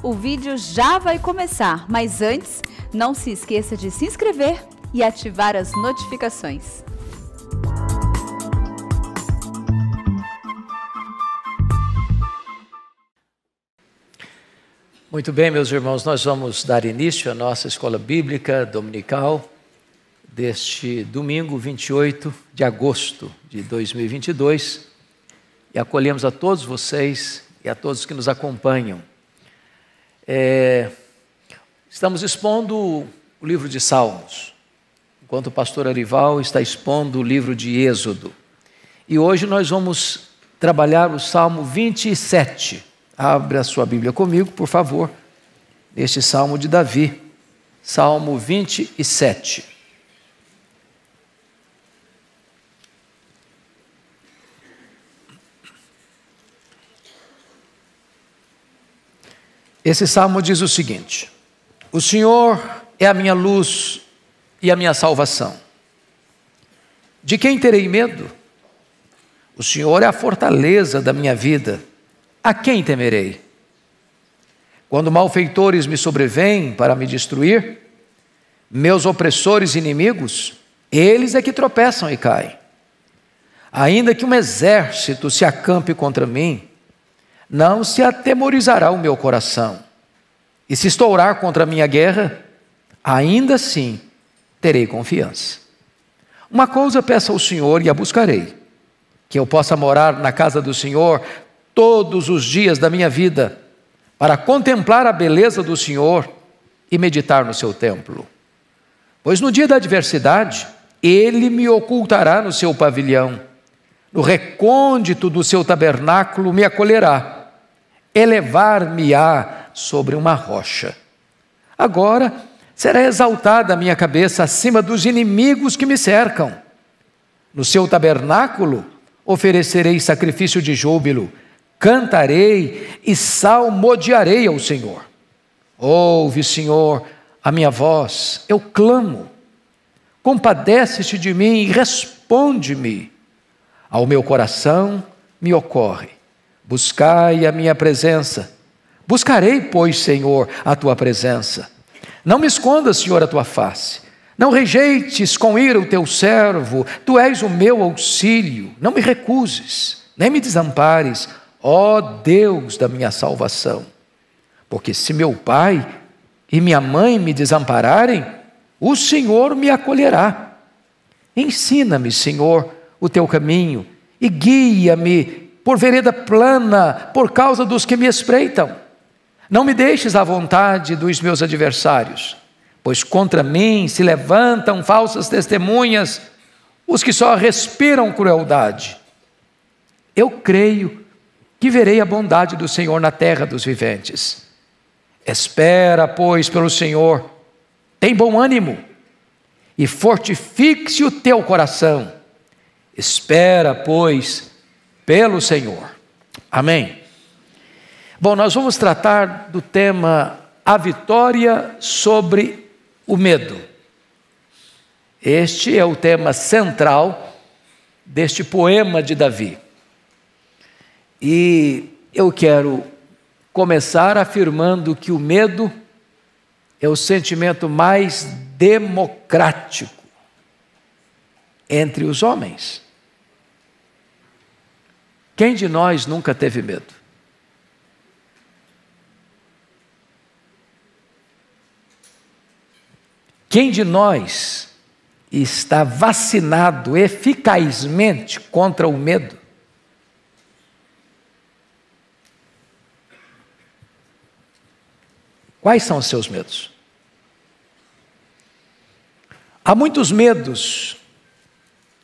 O vídeo já vai começar, mas antes, não se esqueça de se inscrever e ativar as notificações. Muito bem, meus irmãos, nós vamos dar início à nossa escola bíblica dominical deste domingo 28 de agosto de 2022 e acolhemos a todos vocês e a todos que nos acompanham. Estamos expondo o livro de Salmos, enquanto o pastor Arival está expondo o livro de Êxodo. E hoje nós vamos trabalhar o Salmo 27. Abra a sua Bíblia comigo, por favor, neste Salmo de Davi, Salmo 27. Esse salmo diz o seguinte: o Senhor é a minha luz e a minha salvação. De quem terei medo? O Senhor é a fortaleza da minha vida. A quem temerei? Quando malfeitores me sobrevêm para me destruir, meus opressores e inimigos, eles é que tropeçam e caem. Ainda que um exército se acampe contra mim, não se atemorizará o meu coração. E se estourar contra a minha guerra, ainda assim terei confiança. Uma coisa peço ao Senhor e a buscarei, que eu possa morar na casa do Senhor todos os dias da minha vida, para contemplar a beleza do Senhor e meditar no seu templo. Pois no dia da adversidade, Ele me ocultará no seu pavilhão, no recôndito do seu tabernáculo me acolherá, elevar-me-á sobre uma rocha. Agora será exaltada a minha cabeça acima dos inimigos que me cercam. No seu tabernáculo oferecerei sacrifício de júbilo, cantarei e salmodiarei ao Senhor. Ouve, Senhor, a minha voz, eu clamo. Compadece-te de mim e responde-me. Ao meu coração me ocorre: buscai a minha presença. Buscarei, pois, Senhor, a tua presença. Não me escondas, Senhor, a tua face. Não rejeites com ira o teu servo. Tu és o meu auxílio. Não me recuses, nem me desampares, ó Deus da minha salvação. Porque se meu pai e minha mãe me desampararem, o Senhor me acolherá. Ensina-me, Senhor, o teu caminho e guia-me por vereda plana, por causa dos que me espreitam. Não me deixes à vontade dos meus adversários, pois contra mim se levantam falsas testemunhas, os que só respiram crueldade. Eu creio que verei a bondade do Senhor na terra dos viventes. Espera, pois, pelo Senhor, tem bom ânimo, e fortifique-se o teu coração. Espera, pois, pelo Senhor. Amém. Bom, nós vamos tratar do tema a vitória sobre o medo. Este é o tema central deste poema de Davi. E eu quero começar afirmando que o medo é o sentimento mais democrático entre os homens. Quem de nós nunca teve medo? Quem de nós está vacinado eficazmente contra o medo? Quais são os seus medos? Há muitos medos.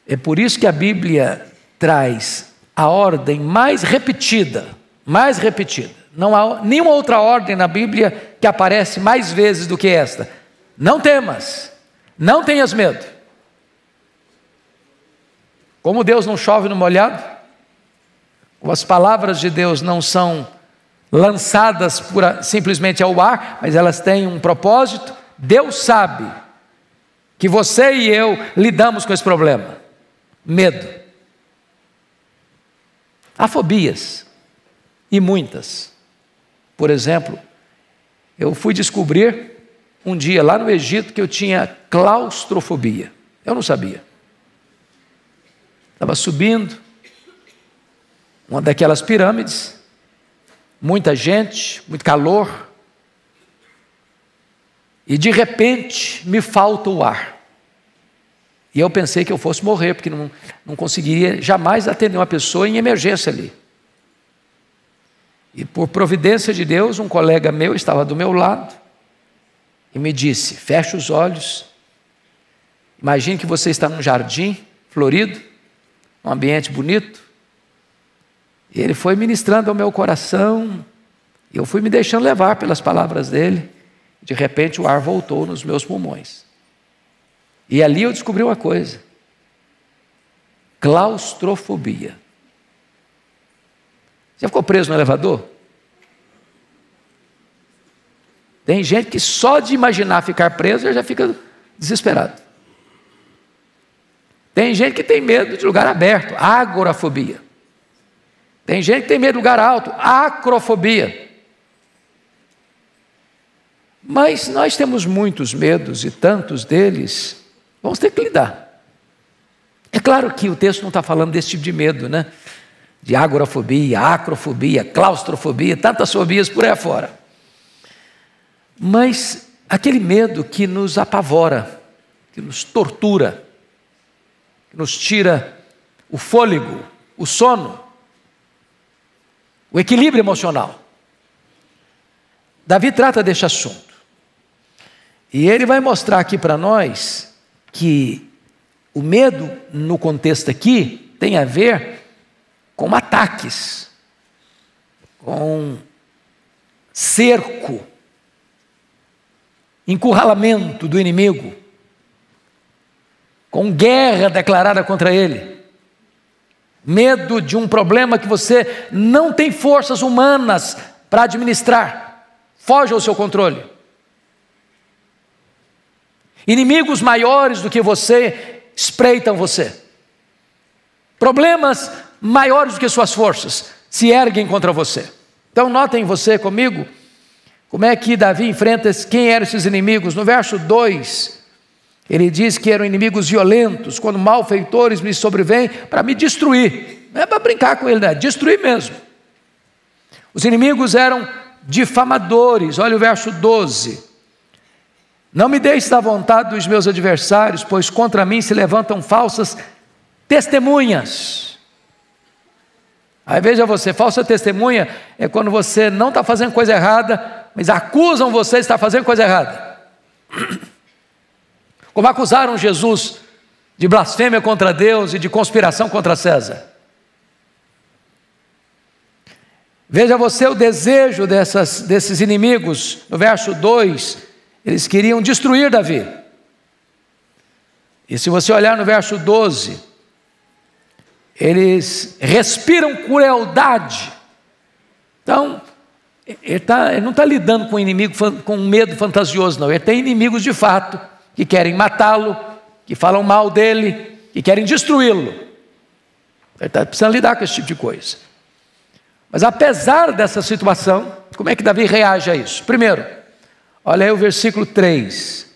É por isso que a Bíblia traz a ordem mais repetida. Não há nenhuma outra ordem na Bíblia que aparece mais vezes do que esta. Não temas, não tenhas medo. Como Deus não chove no molhado, como as palavras de Deus não são lançadas simplesmente ao ar, mas elas têm um propósito, Deus sabe que você e eu lidamos com esse problema, medo. Há fobias, e muitas. Por exemplo, Eu fui descobrir um dia lá no Egito que eu tinha claustrofobia. Eu não sabia. Estava subindo uma daquelas pirâmides, muita gente, muito calor, e de repente me falta o ar. E eu pensei que eu fosse morrer, porque não conseguiria jamais atender uma pessoa em emergência ali. E por providência de Deus, um colega meu estava do meu lado e me disse: feche os olhos, imagine que você está num jardim florido, um ambiente bonito. E ele foi ministrando ao meu coração, e eu fui me deixando levar pelas palavras dele. De repente o ar voltou nos meus pulmões. E ali eu descobri uma coisa: claustrofobia. Já ficou preso no elevador? Tem gente que só de imaginar ficar preso já fica desesperado. Tem gente que tem medo de lugar aberto, agorafobia. Tem gente que tem medo de lugar alto, acrofobia. Mas nós temos muitos medos e tantos deles, vamos ter que lidar. É claro que o texto não está falando desse tipo de medo, né? De agorafobia, acrofobia, claustrofobia, tantas fobias por aí afora. Mas aquele medo que nos apavora, que nos tortura, que nos tira o fôlego, o sono, o equilíbrio emocional. Davi trata deste assunto. E ele vai mostrar aqui para nós que o medo, no contexto aqui, tem a ver com ataques, com cerco, encurralamento do inimigo, com guerra declarada contra ele. Medo de um problema que você não tem forças humanas para administrar, foge ao seu controle. Inimigos maiores do que você espreitam você. Problemas maiores do que suas forças se erguem contra você. Então notem você comigo como é que Davi enfrenta quem eram esses inimigos. No verso 2, ele diz que eram inimigos violentos, quando malfeitores me sobrevêm para me destruir. Não é para brincar com ele, né? Destruir mesmo. Os inimigos eram difamadores. Olha o verso 12. Não me deixes da vontade dos meus adversários, pois contra mim se levantam falsas testemunhas. Aí veja você, falsa testemunha é quando você não está fazendo coisa errada, mas acusam você de estar fazendo coisa errada. Como acusaram Jesus de blasfêmia contra Deus e de conspiração contra César. Veja você o desejo desses inimigos. No verso 2, eles queriam destruir Davi. E se você olhar no verso 12, eles respiram crueldade. Então, ele não está lidando com um inimigo com um medo fantasioso, não. Ele tem inimigos de fato, que querem matá-lo, que falam mal dele, que querem destruí-lo. Ele está precisando lidar com esse tipo de coisa. Mas apesar dessa situação, como é que Davi reage a isso? Primeiro, olha aí o versículo 3.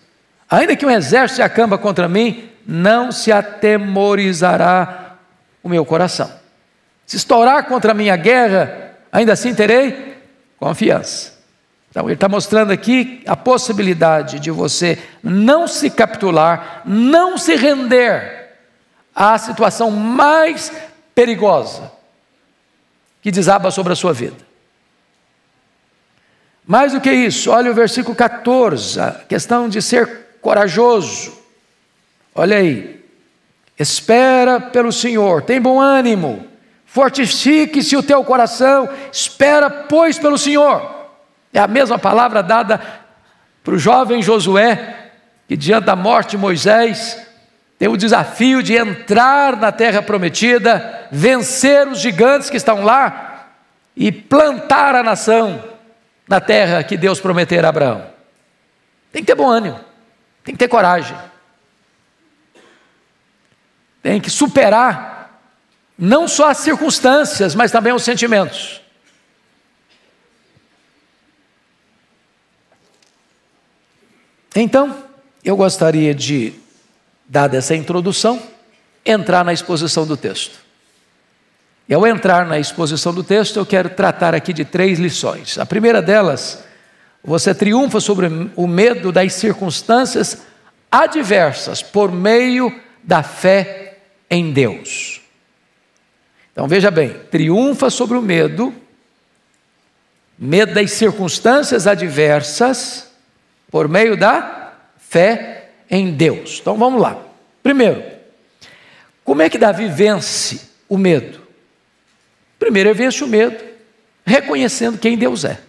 Ainda que um exército se acampa contra mim, não se atemorizará o meu coração. Se estourar contra a minha guerra, ainda assim terei confiança. Então ele está mostrando aqui a possibilidade de você não se capitular, não se render à situação mais perigosa que desaba sobre a sua vida. Mais do que isso, olha o versículo 14, a questão de ser corajoso. Olha aí. Espera pelo Senhor, tem bom ânimo, fortifique-se o teu coração, espera, pois, pelo Senhor. É a mesma palavra dada para o jovem Josué, que diante da morte de Moisés, tem o desafio de entrar na terra prometida, vencer os gigantes que estão lá e plantar a nação na terra que Deus prometera a Abraão. Tem que ter bom ânimo, tem que ter coragem. Tem que superar não só as circunstâncias, mas também os sentimentos. Então, eu gostaria de, dada essa introdução, entrar na exposição do texto. E ao entrar na exposição do texto, eu quero tratar aqui de 3 lições. A primeira delas, você triunfa sobre o medo das circunstâncias adversas por meio da fé em Deus. Então veja bem, triunfa sobre o medo das circunstâncias adversas por meio da fé em Deus. Então vamos lá. Primeiro, como é que Davi vence o medo? Primeiro, ele vence o medo reconhecendo quem Deus é.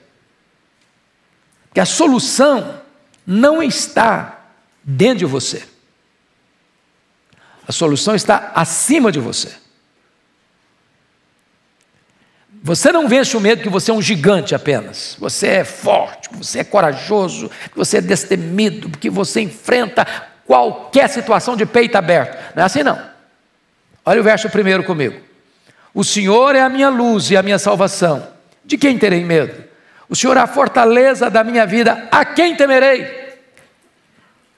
Que a solução não está dentro de você. A solução está acima de você. Você não vence o medo que você é um gigante apenas. Você é forte, você é corajoso, você é destemido, porque você enfrenta qualquer situação de peito aberto. Não é assim não. Olha o verso 1 comigo. O Senhor é a minha luz e a minha salvação. De quem terei medo? O Senhor é a fortaleza da minha vida. A quem temerei?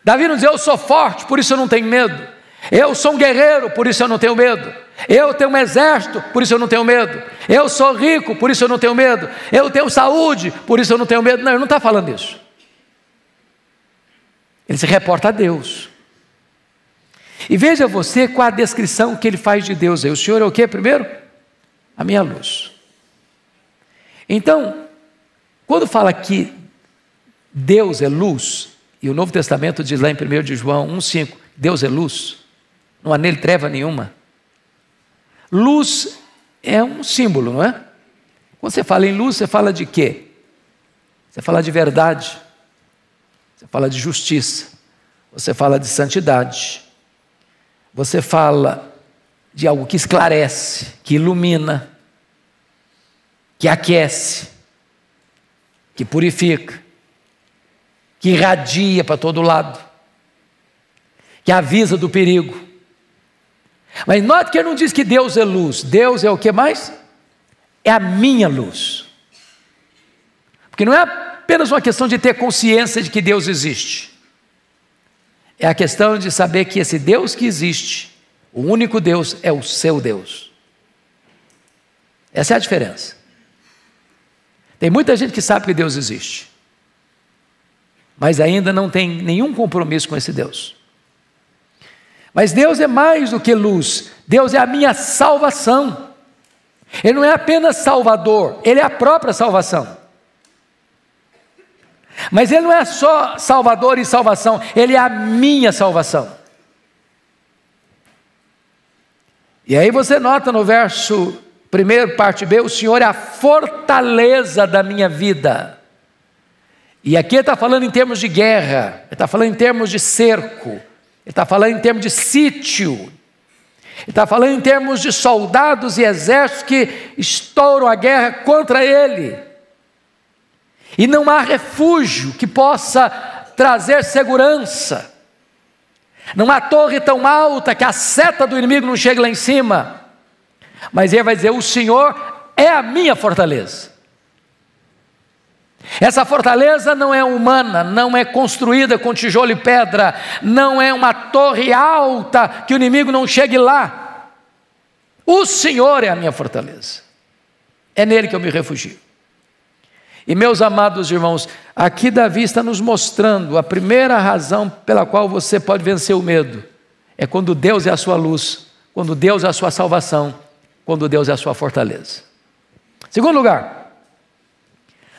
Davi não diz, eu sou forte, por isso eu não tenho medo. Eu sou um guerreiro, por isso eu não tenho medo. Eu tenho um exército, por isso eu não tenho medo. Eu sou rico, por isso eu não tenho medo. Eu tenho saúde, por isso eu não tenho medo. Não, ele não está falando isso. Ele se reporta a Deus. E veja você qual a descrição que ele faz de Deus. O Senhor é o que primeiro? A minha luz. Então, quando fala que Deus é luz, e o Novo Testamento diz lá em 1 de João 1,5, Deus é luz, não há nele treva nenhuma. Luz é um símbolo, não é? Quando você fala em luz, você fala de quê? Você fala de verdade, você fala de justiça, você fala de santidade, você fala de algo que esclarece, que ilumina, que aquece, que purifica, que irradia para todo lado, que avisa do perigo. Mas note que ele não diz que Deus é luz. Deus é o que mais? É a minha luz. Porque não é apenas uma questão de ter consciência de que Deus existe. É a questão de saber que esse Deus que existe, o único Deus, é o seu Deus. Essa é a diferença. Tem muita gente que sabe que Deus existe, mas ainda não tem nenhum compromisso com esse Deus. Mas Deus é mais do que luz. Deus é a minha salvação. Ele não é apenas salvador, Ele é a própria salvação. Mas Ele não é só salvador e salvação, Ele é a minha salvação. E aí você nota no verso 1, parte B, o Senhor é a fortaleza da minha vida. E aqui ele está falando em termos de guerra, ele está falando em termos de cerco, ele está falando em termos de sítio, ele está falando em termos de soldados e exércitos que estouram a guerra contra ele. E não há refúgio que possa trazer segurança. Não há torre tão alta que a seta do inimigo não chegue lá em cima. Mas ele vai dizer, o Senhor é a minha fortaleza. Essa fortaleza não é humana, não é construída com tijolo e pedra, não é uma torre alta que o inimigo não chegue lá. O Senhor é a minha fortaleza. É nele que eu me refugio. E meus amados irmãos, aqui Davi está nos mostrando a primeira razão pela qual você pode vencer o medo. É quando Deus é a sua luz, quando Deus é a sua salvação, quando Deus é a sua fortaleza. Segundo lugar,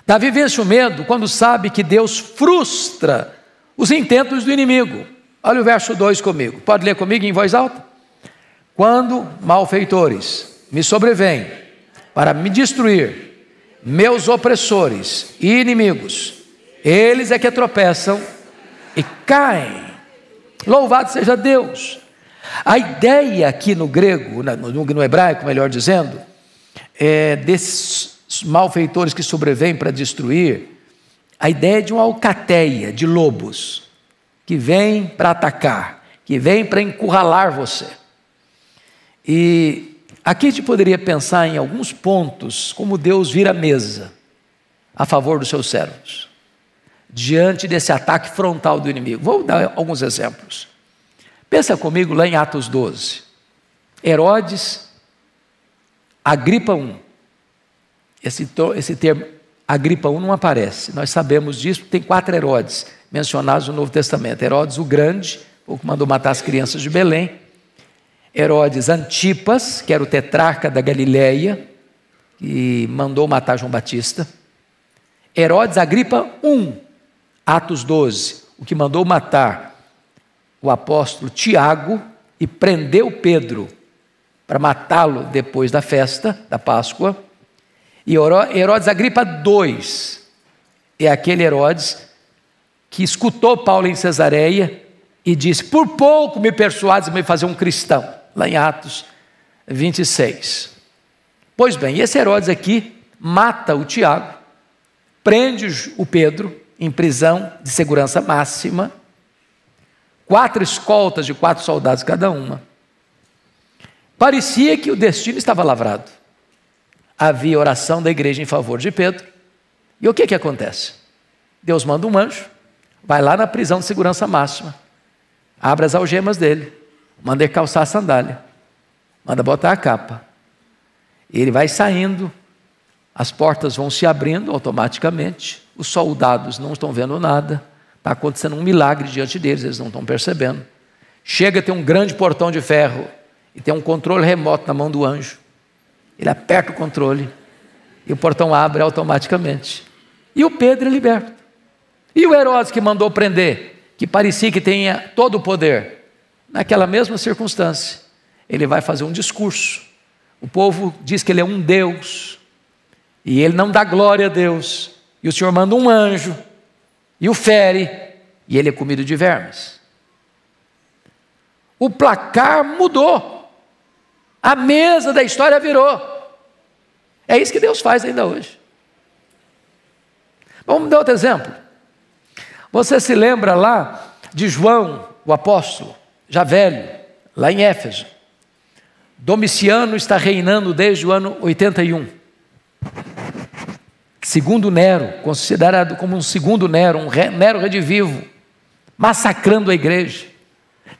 Davi vence o medo quando sabe que Deus frustra os intentos do inimigo. Olha o verso 2 comigo, pode ler comigo em voz alta? Quando malfeitores me sobrevêm para me destruir, meus opressores e inimigos, eles é que tropeçam e caem. Louvado seja Deus. A ideia aqui no grego, no hebraico, melhor dizendo, desses malfeitores que sobrevêm para destruir, a ideia de uma alcateia de lobos, que vem para atacar, que vem para encurralar você. E aqui a gente poderia pensar em alguns pontos, como Deus vira a mesa a favor dos seus servos. diante desse ataque frontal do inimigo. Vou dar alguns exemplos. Pensa comigo lá em Atos 12. Herodes, Agripa I. Esse termo Agripa I não aparece. Nós sabemos disso, porque tem 4 Herodes mencionados no Novo Testamento. Herodes o Grande, o que mandou matar as crianças de Belém. Herodes Antipas, que era o tetrarca da Galileia, que mandou matar João Batista. Herodes Agripa I, Atos 12, o que mandou matar o apóstolo Tiago e prendeu Pedro para matá-lo depois da festa da Páscoa. E Herodes Agripa II é aquele Herodes que escutou Paulo em Cesareia e disse: por pouco me persuades a me fazer um cristão, lá em Atos 26. Pois bem, esse Herodes aqui mata o Tiago, prende o Pedro em prisão de segurança máxima, 4 escoltas de 4 soldados cada uma. Parecia que o destino estava lavrado. Havia oração da igreja em favor de Pedro. E o que acontece? Deus manda um anjo, vai lá na prisão de segurança máxima, abre as algemas dele, manda ele calçar a sandália, manda botar a capa. Ele vai saindo, as portas vão se abrindo automaticamente, os soldados não estão vendo nada, está acontecendo um milagre diante deles, eles não estão percebendo. Chega a ter um grande portão de ferro e tem um controle remoto na mão do anjo. Ele aperta o controle e o portão abre automaticamente. E o Pedro é liberto. E o Herodes que mandou prender, que parecia que tinha todo o poder, naquela mesma circunstância, ele vai fazer um discurso. O povo diz que ele é um Deus, e ele não dá glória a Deus, e o Senhor manda um anjo, e o fere, e ele é comido de vermes. O placar mudou, a mesa da história virou. É isso que Deus faz ainda hoje. Vamos dar outro exemplo. Você se lembra lá de João, o apóstolo, já velho, lá em Éfeso. Domiciano está reinando desde o ano 81. Segundo Nero, considerado como um segundo Nero, um Nero redivivo, massacrando a igreja.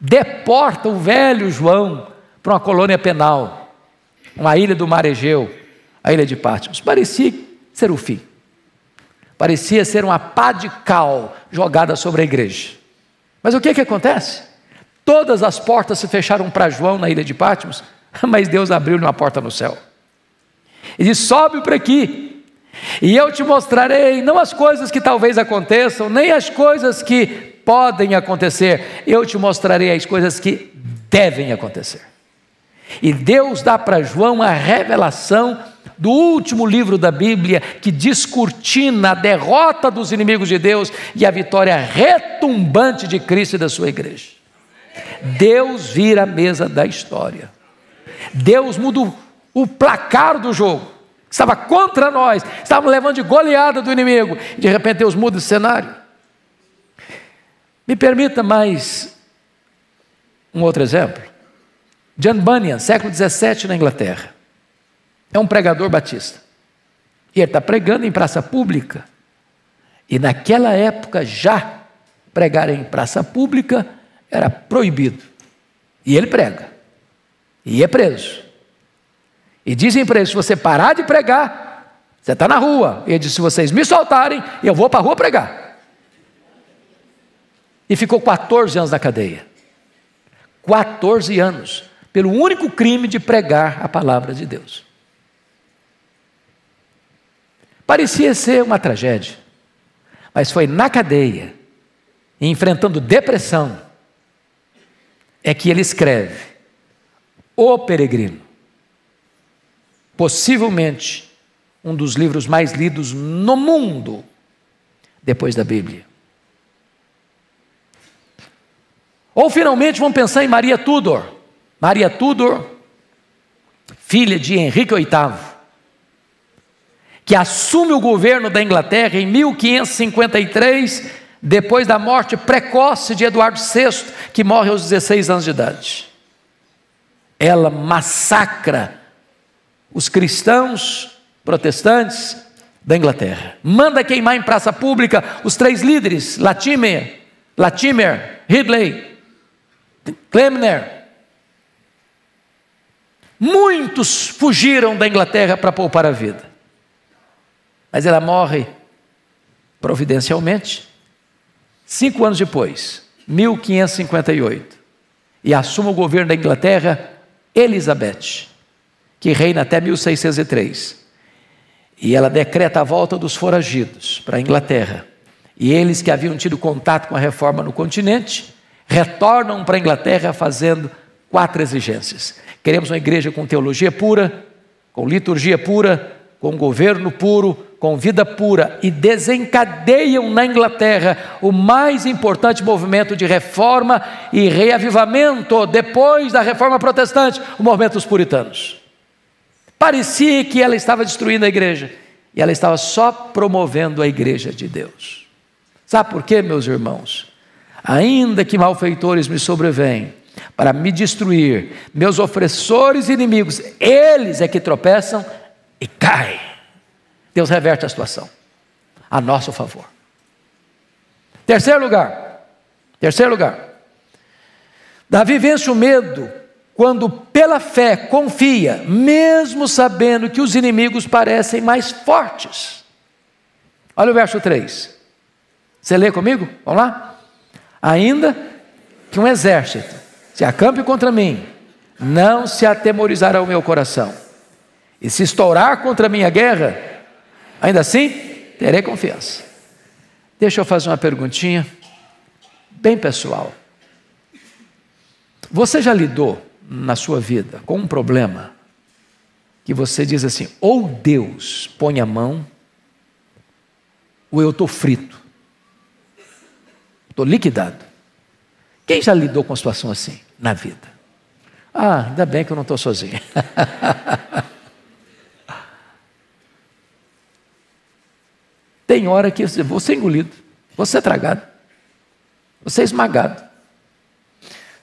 Deporta o velho João para uma colônia penal, uma ilha do mar Egeu, a ilha de Patmos. Parecia ser o fim. Parecia ser uma pá de cal jogada sobre a igreja. Mas o que acontece? Todas as portas se fecharam para João na ilha de Patmos, mas Deus abriu-lhe uma porta no céu. E disse: sobe para aqui, e eu te mostrarei, não as coisas que talvez aconteçam, nem as coisas que podem acontecer, eu te mostrarei as coisas que devem acontecer. E Deus dá para João a revelação do último livro da Bíblia, que descortina a derrota dos inimigos de Deus e a vitória retumbante de Cristo e da sua igreja. Deus vira a mesa da história. Deus muda o placar do jogo, que estava contra nós, estávamos levando de goleada do inimigo, e de repente Deus muda o cenário. Me permita mais um outro exemplo. John Bunyan, século 17 na Inglaterra, é um pregador batista, e ele está pregando em praça pública, e naquela época já pregar em praça pública era proibido, e ele prega, e é preso, e dizem para ele: se você parar de pregar, você está na rua. Ele disse: se vocês me soltarem, eu vou para a rua pregar. E ficou 14 anos na cadeia, 14 anos, pelo único crime de pregar a palavra de Deus. Parecia ser uma tragédia, mas foi na cadeia, enfrentando depressão, é que ele escreve O Peregrino, possivelmente um dos livros mais lidos no mundo, depois da Bíblia. Ou finalmente vamos pensar em Maria Tudor. Maria Tudor, filha de Henrique VIII, que assume o governo da Inglaterra em 1553, depois da morte precoce de Eduardo VI, que morre aos 16 anos de idade. Ela massacra os cristãos protestantes, da Inglaterra. Manda queimar em praça pública os 3 líderes, Latimer, Ridley, Cranmer. Muitos fugiram da Inglaterra para poupar a vida. Mas ela morre providencialmente 5 anos depois, 1558. E assume o governo da Inglaterra Elizabeth, que reina até 1603. E ela decreta a volta dos foragidos para a Inglaterra. E eles que haviam tido contato com a reforma no continente, retornam para a Inglaterra fazendo 4 exigências. Queremos uma igreja com teologia pura, com liturgia pura, com governo puro, com vida pura. E desencadeiam na Inglaterra o mais importante movimento de reforma e reavivamento depois da reforma protestante, o movimento dos puritanos. Parecia que ela estava destruindo a igreja, e ela estava só promovendo a igreja de Deus. Sabe por quê, meus irmãos? Ainda que malfeitores me sobrevêm para me destruir, meus opressores e inimigos, eles é que tropeçam e caem. Deus reverte a situação a nosso favor. Terceiro lugar, Davi vence o medo quando pela fé confia, mesmo sabendo que os inimigos parecem mais fortes. Olha o verso 3. Você lê comigo? Vamos lá? Ainda que um exército se acampe contra mim, não se atemorizará o meu coração. E se estourar contra a minha guerra, ainda assim terei confiança. Deixa eu fazer uma perguntinha bem pessoal. Você já lidou na sua vida com um problema que você diz assim: ou Deus põe a mão, ou eu estou frito, estou liquidado? Quem já lidou com uma situação assim na vida? Ah, ainda bem que eu não estou sozinho. Tem hora que eu vou ser engolido, vou ser tragado, vou ser esmagado.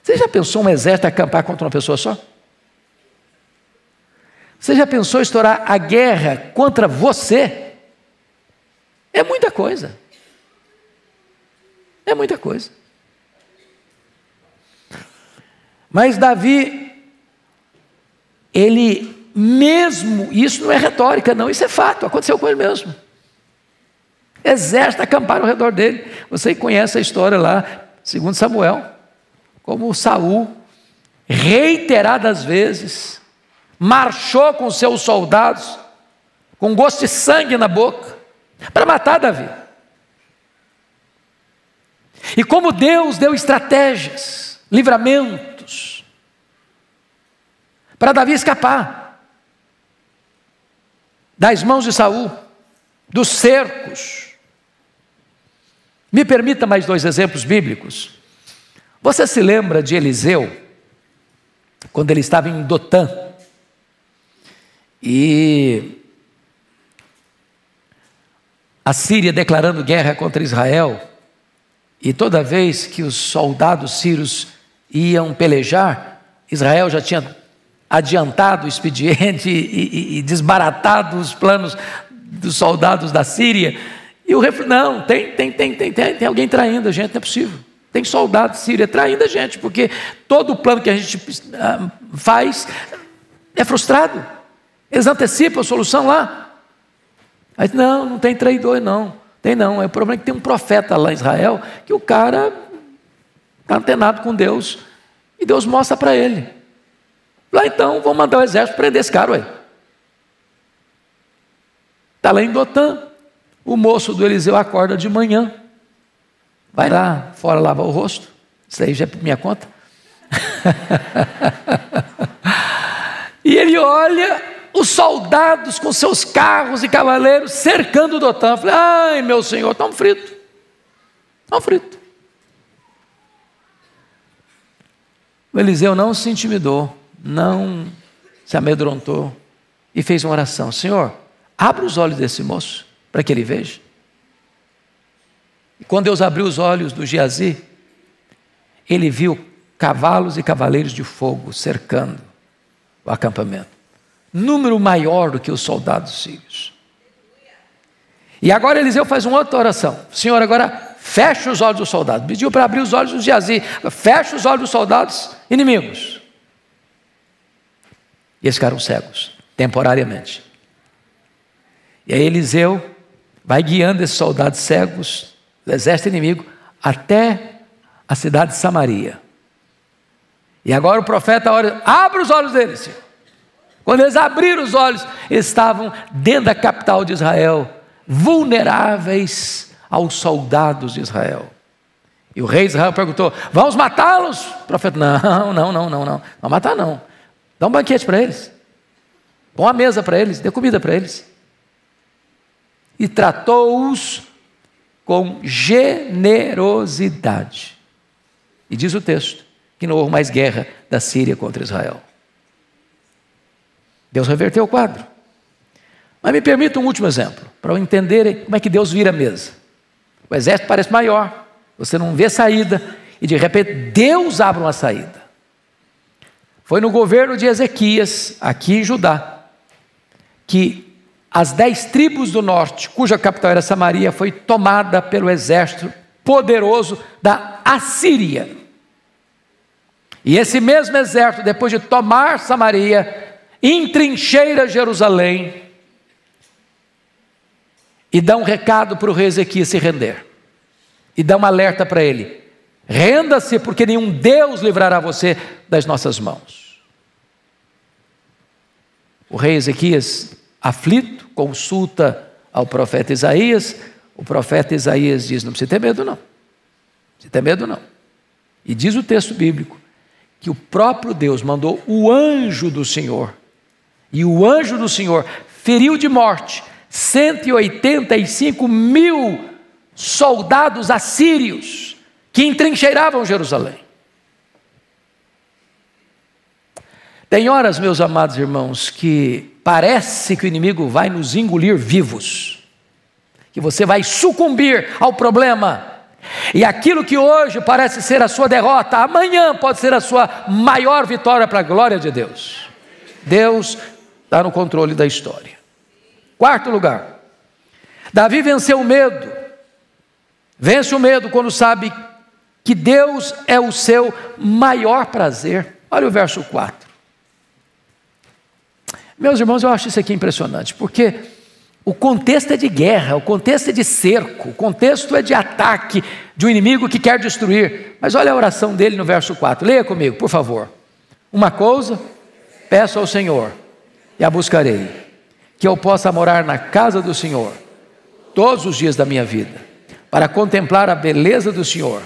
Você já pensou um exército acampar contra uma pessoa só? Você já pensou estourar a guerra contra você? É muita coisa. É muita coisa. Mas Davi, ele mesmo, isso não é retórica não, isso é fato, aconteceu com ele mesmo. Exército acamparam ao redor dele. Você conhece a história lá, 2 Samuel. Como Saul, reiteradas vezes, marchou com seus soldados, com gosto de sangue na boca, para matar Davi. E como Deus deu estratégias, livramentos, para Davi escapar das mãos de Saul, dos cercos. Me permita mais 2 exemplos bíblicos. Você se lembra de Eliseu, quando ele estava em Dotã, e a Síria declarando guerra contra Israel, e toda vez que os soldados sírios iam pelejar, Israel já tinha adiantado o expediente e desbaratado os planos dos soldados da Síria, e o refém, não, tem alguém traindo a gente, não é possível. Tem soldado sírio traindo a gente, porque todo o plano que a gente faz é frustrado. Eles antecipam a solução lá. Aí, não tem traidor não. Tem não. O problema é que tem um profeta lá em Israel, que o cara está antenado com Deus, e Deus mostra para ele. Lá então, vão mandar o exército prender esse cara, ué. Está lá em Dotã. O moço do Eliseu acorda de manhã, vai lá fora lavar o rosto. Isso aí já é por minha conta. E ele olha os soldados com seus carros e cavaleiros cercando Dotã. Eu falei: ai, meu senhor, estamos fritos. Estamos fritos. O Eliseu não se intimidou, não se amedrontou e fez uma oração: Senhor, abre os olhos desse moço para que ele veja. E quando Deus abriu os olhos do Geazi, ele viu cavalos e cavaleiros de fogo cercando o acampamento, número maior do que os soldados sírios. E agora Eliseu faz uma outra oração. Senhor, agora fecha os olhos dos soldados. Pediu para abrir os olhos dos Geazi. Fecha os olhos dos soldados inimigos. E eles ficaram cegos, temporariamente. E aí Eliseu vai guiando esses soldados cegos do exército inimigo até a cidade de Samaria. E agora o profeta ora, abre os olhos deles, Senhor. Quando eles abriram os olhos, eles estavam dentro da capital de Israel, vulneráveis aos soldados de Israel. E o rei de Israel perguntou, vamos matá-los? O profeta, não vai matar não. Dá um banquete para eles, põe uma mesa para eles, dê comida para eles. E tratou-os com generosidade. E diz o texto que não houve mais guerra da Síria contra Israel. Deus reverteu o quadro. Mas me permita um último exemplo, para eu entender como é que Deus vira a mesa. O exército parece maior, você não vê saída, e de repente Deus abre uma saída. Foi no governo de Ezequias, aqui em Judá, que as 10 tribos do norte, cuja capital era Samaria, foi tomada pelo exército poderoso da Assíria. E esse mesmo exército, depois de tomar Samaria, entrincheira Jerusalém e dá um recado para o rei Ezequias se render. E dá um alerta para ele: renda-se, porque nenhum Deus livrará você das nossas mãos. O rei Ezequias, aflito, consulta ao profeta Isaías. O profeta Isaías diz: não precisa ter medo não, não precisa ter medo não. E diz o texto bíblico que o próprio Deus mandou o anjo do Senhor, e o anjo do Senhor feriu de morte 185 mil soldados assírios que entrincheiravam Jerusalém. Tem horas, meus amados irmãos, que parece que o inimigo vai nos engolir vivos, que você vai sucumbir ao problema, e aquilo que hoje parece ser a sua derrota, amanhã pode ser a sua maior vitória para a glória de Deus. Deus está no controle da história. Quarto lugar, Davi venceu o medo. Vence o medo quando sabe que Deus é o seu maior prazer. Olha o verso 4. Meus irmãos, eu acho isso aqui impressionante, porque o contexto é de guerra, o contexto é de cerco, o contexto é de ataque de um inimigo que quer destruir. Mas olha a oração dele no verso 4, leia comigo, por favor. Uma coisa peço ao Senhor, e a buscarei, que eu possa morar na casa do Senhor todos os dias da minha vida, para contemplar a beleza do Senhor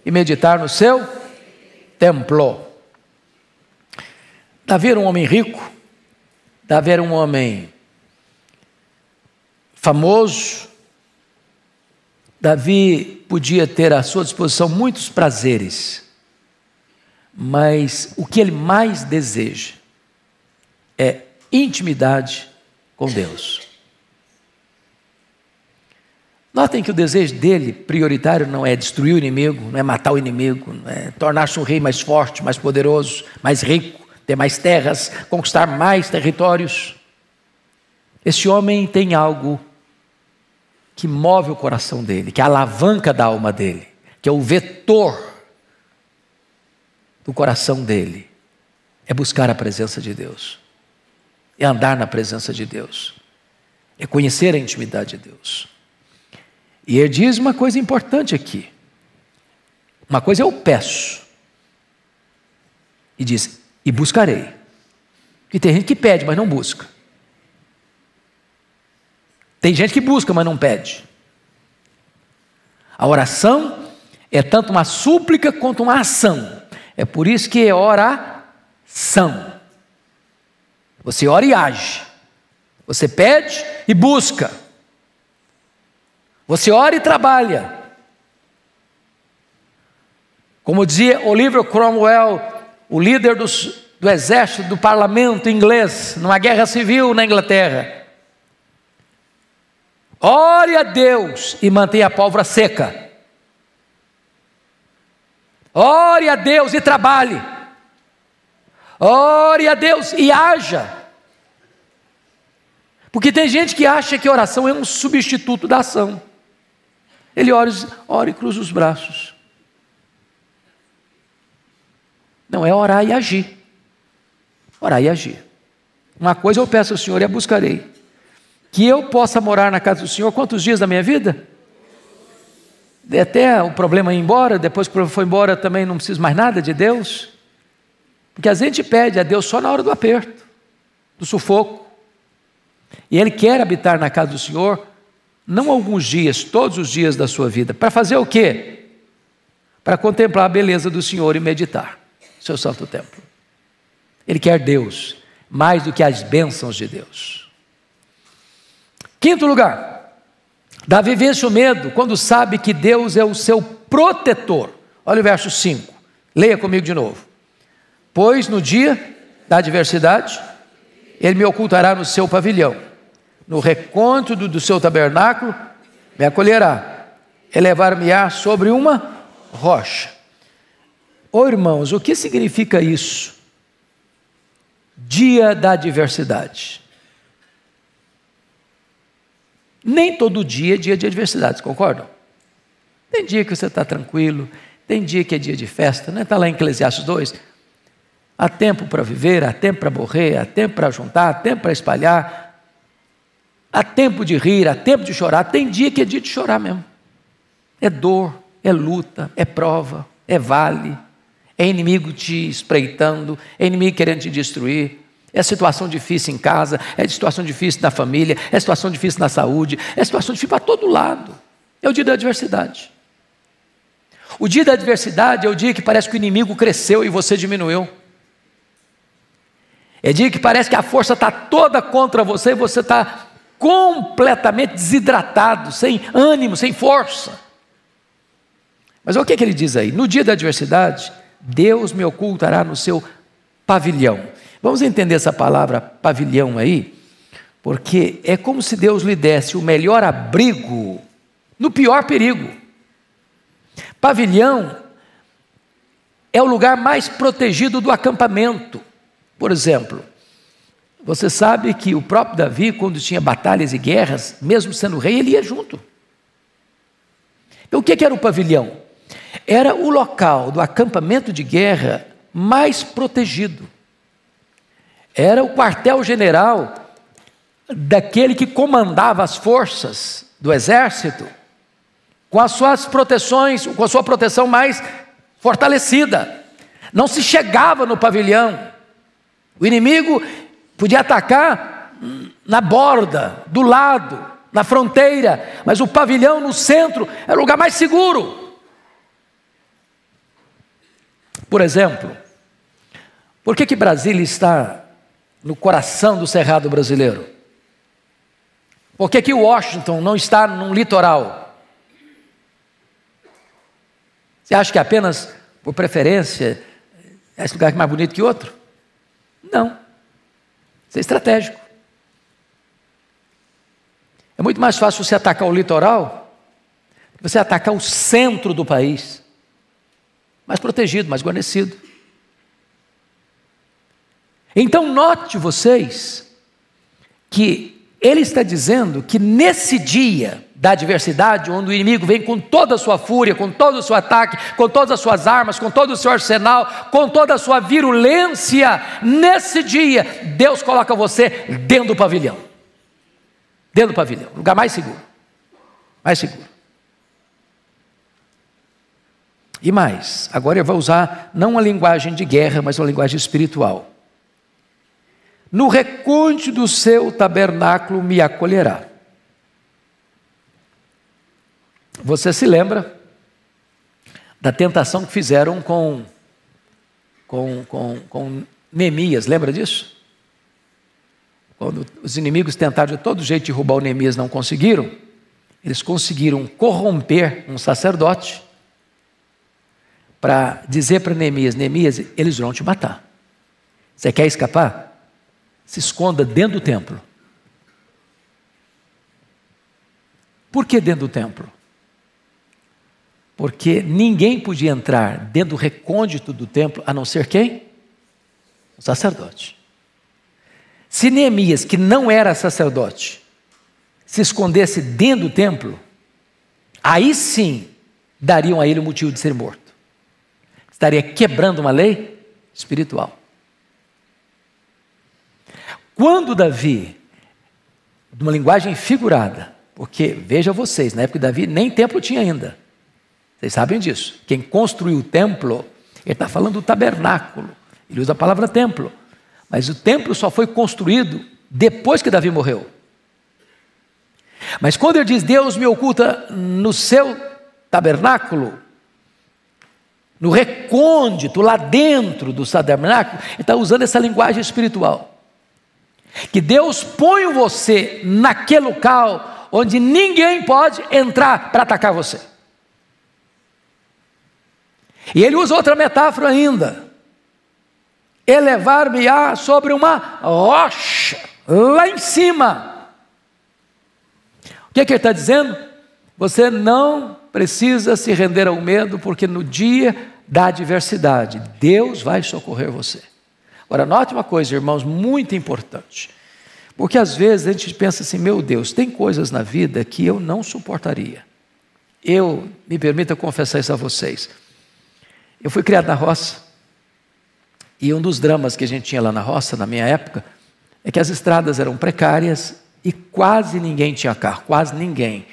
e meditar no seu templo. Davi era um homem rico, Davi era um homem famoso, Davi podia ter à sua disposição muitos prazeres, mas o que ele mais deseja é intimidade com Deus. Notem que o desejo dele, prioritário, não é destruir o inimigo, não é matar o inimigo, não é tornar-se um rei mais forte, mais poderoso, mais rico, ter mais terras, conquistar mais territórios. Esse homem tem algo que move o coração dele, que é a alavanca da alma dele, que é o vetor do coração dele, é buscar a presença de Deus, é andar na presença de Deus, é conhecer a intimidade de Deus. E ele diz uma coisa importante aqui. Uma coisa eu peço, e diz, e buscarei. Porque tem gente que pede, mas não busca. Tem gente que busca, mas não pede. A oração é tanto uma súplica quanto uma ação. É por isso que é oração. Você ora e age. Você pede e busca. Você ora e trabalha. Como dizia Oliver Cromwell, o líder do exército, do parlamento inglês, numa guerra civil na Inglaterra: ore a Deus e mantenha a pólvora seca. Ore a Deus e trabalhe. Ore a Deus e haja. Porque tem gente que acha que a oração é um substituto da ação. Ele ora e cruza os braços. Não, é orar e agir. Orar e agir. Uma coisa eu peço ao Senhor e a buscarei: que eu possa morar na casa do Senhor quantos dias da minha vida? Até o problema ir embora, depois que o problema foi embora também não preciso mais nada de Deus. Porque a gente pede a Deus só na hora do aperto, do sufoco. E Ele quer habitar na casa do Senhor, não alguns dias, todos os dias da sua vida. Para fazer o quê? Para contemplar a beleza do Senhor e meditar no seu santo templo. Ele quer Deus, mais do que as bênçãos de Deus. Quinto lugar, Davi vence o medo quando sabe que Deus é o seu protetor. Olha o verso 5, leia comigo de novo. Pois no dia da adversidade, Ele me ocultará no seu pavilhão, no recôndito do seu tabernáculo, me acolherá, elevar-me-á sobre uma rocha. Ô irmãos, o que significa isso? Dia da adversidade. Nem todo dia é dia de adversidades, concordam? Tem dia que você está tranquilo, tem dia que é dia de festa, né? Está lá em Eclesiastes 2. Há tempo para viver, há tempo para morrer, há tempo para juntar, há tempo para espalhar, há tempo de rir, há tempo de chorar. Tem dia que é dia de chorar mesmo. É dor, é luta, é prova, é vale, é inimigo te espreitando, é inimigo querendo te destruir, é situação difícil em casa, é situação difícil na família, é situação difícil na saúde, é situação difícil para todo lado. É o dia da adversidade. O dia da adversidade é o dia que parece que o inimigo cresceu e você diminuiu. É dia que parece que a força está toda contra você e você está completamente desidratado, sem ânimo, sem força. Mas olha o que ele diz aí: no dia da adversidade, Deus me ocultará no seu pavilhão. Vamos entender essa palavra pavilhão aí, porque é como se Deus lhe desse o melhor abrigo no pior perigo. Pavilhão é o lugar mais protegido do acampamento. Por exemplo, você sabe que o próprio Davi, quando tinha batalhas e guerras, mesmo sendo rei, ele ia junto. Então o que era o pavilhão? Era o local do acampamento de guerra mais protegido. Era o quartel-general daquele que comandava as forças do exército, com as suas proteções, com a sua proteção mais fortalecida. Não se chegava no pavilhão. O inimigo podia atacar na borda, do lado, na fronteira, mas o pavilhão no centro era o lugar mais seguro. Por exemplo, por que Brasília está no coração do Cerrado brasileiro? Por que Washington não está num litoral? Você acha que apenas por preferência é esse lugar mais bonito que outro? Não. Isso é estratégico. É muito mais fácil você atacar o litoral do que você atacar o centro do país. Mais protegido, mais guarnecido. Então note vocês que ele está dizendo que nesse dia da adversidade, onde o inimigo vem com toda a sua fúria, com todo o seu ataque, com todas as suas armas, com todo o seu arsenal, com toda a sua virulência, nesse dia, Deus coloca você dentro do pavilhão. Dentro do pavilhão, lugar mais seguro. Mais seguro. E mais, agora ele vai usar não uma linguagem de guerra, mas uma linguagem espiritual. No recôndito do seu tabernáculo me acolherá. Você se lembra da tentação que fizeram com Neemias, lembra disso? Quando os inimigos tentaram de todo jeito derrubar o Neemias, não conseguiram. Eles conseguiram corromper um sacerdote para dizer para Neemias: Neemias, eles vão te matar. Você quer escapar? Se esconda dentro do templo. Por que dentro do templo? Porque ninguém podia entrar dentro do recôndito do templo, a não ser quem? O sacerdote. Se Neemias, que não era sacerdote, se escondesse dentro do templo, aí sim dariam a ele o motivo de ser morto. Estaria quebrando uma lei espiritual. Quando Davi, de uma linguagem figurada, porque veja vocês, na época de Davi nem templo tinha ainda. Vocês sabem disso. Quem construiu o templo, ele está falando do tabernáculo. Ele usa a palavra templo. Mas o templo só foi construído depois que Davi morreu. Mas quando ele diz, Deus me oculta no seu tabernáculo, no recôndito, lá dentro do tabernáculo, ele está usando essa linguagem espiritual. Que Deus põe você naquele local onde ninguém pode entrar para atacar você. E ele usa outra metáfora ainda. Elevar-me-á sobre uma rocha, lá em cima. O que é que ele está dizendo? Você não precisa se render ao medo, porque no dia da adversidade, Deus vai socorrer você. Agora, note uma coisa, irmãos, muito importante. Porque às vezes a gente pensa assim, meu Deus, tem coisas na vida que eu não suportaria. Me permita confessar isso a vocês. Eu fui criado na roça, e um dos dramas que a gente tinha lá na roça, na minha época, é que as estradas eram precárias e quase ninguém tinha carro, quase ninguém.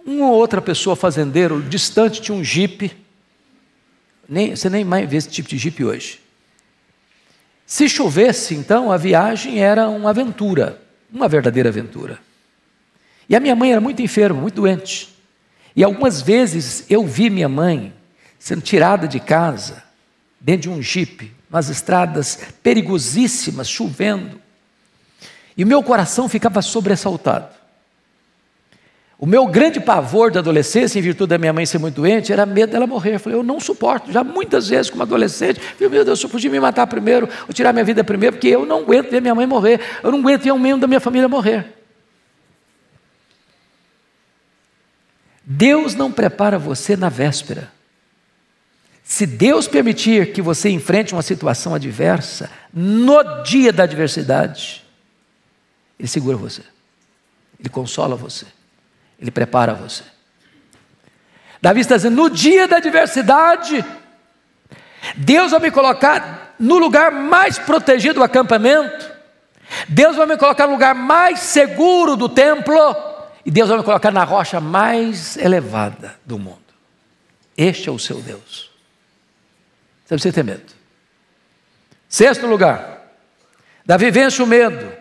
Uma ou outra pessoa, fazendeiro, distante, tinha um jipe. Você nem mais vê esse tipo de jipe hoje. Se chovesse, então, a viagem era uma aventura, uma verdadeira aventura. E a minha mãe era muito enferma, muito doente. E algumas vezes eu vi minha mãe sendo tirada de casa, dentro de um jipe, nas estradas perigosíssimas, chovendo. E o meu coração ficava sobressaltado. O meu grande pavor da adolescência, em virtude da minha mãe ser muito doente, era medo dela morrer. Eu falei, eu não suporto, já muitas vezes como adolescente, falei, meu Deus, eu podia me matar primeiro, ou tirar minha vida primeiro, porque eu não aguento ver minha mãe morrer, eu não aguento ver um membro da minha família morrer. Deus não prepara você na véspera. Se Deus permitir que você enfrente uma situação adversa, no dia da adversidade, Ele segura você, Ele consola você, Ele prepara você. Davi está dizendo, no dia da adversidade, Deus vai me colocar no lugar mais protegido do acampamento, Deus vai me colocar no lugar mais seguro do templo, e Deus vai me colocar na rocha mais elevada do mundo. Este é o seu Deus. Você precisa ter medo. Sexto lugar, Davi vence o medo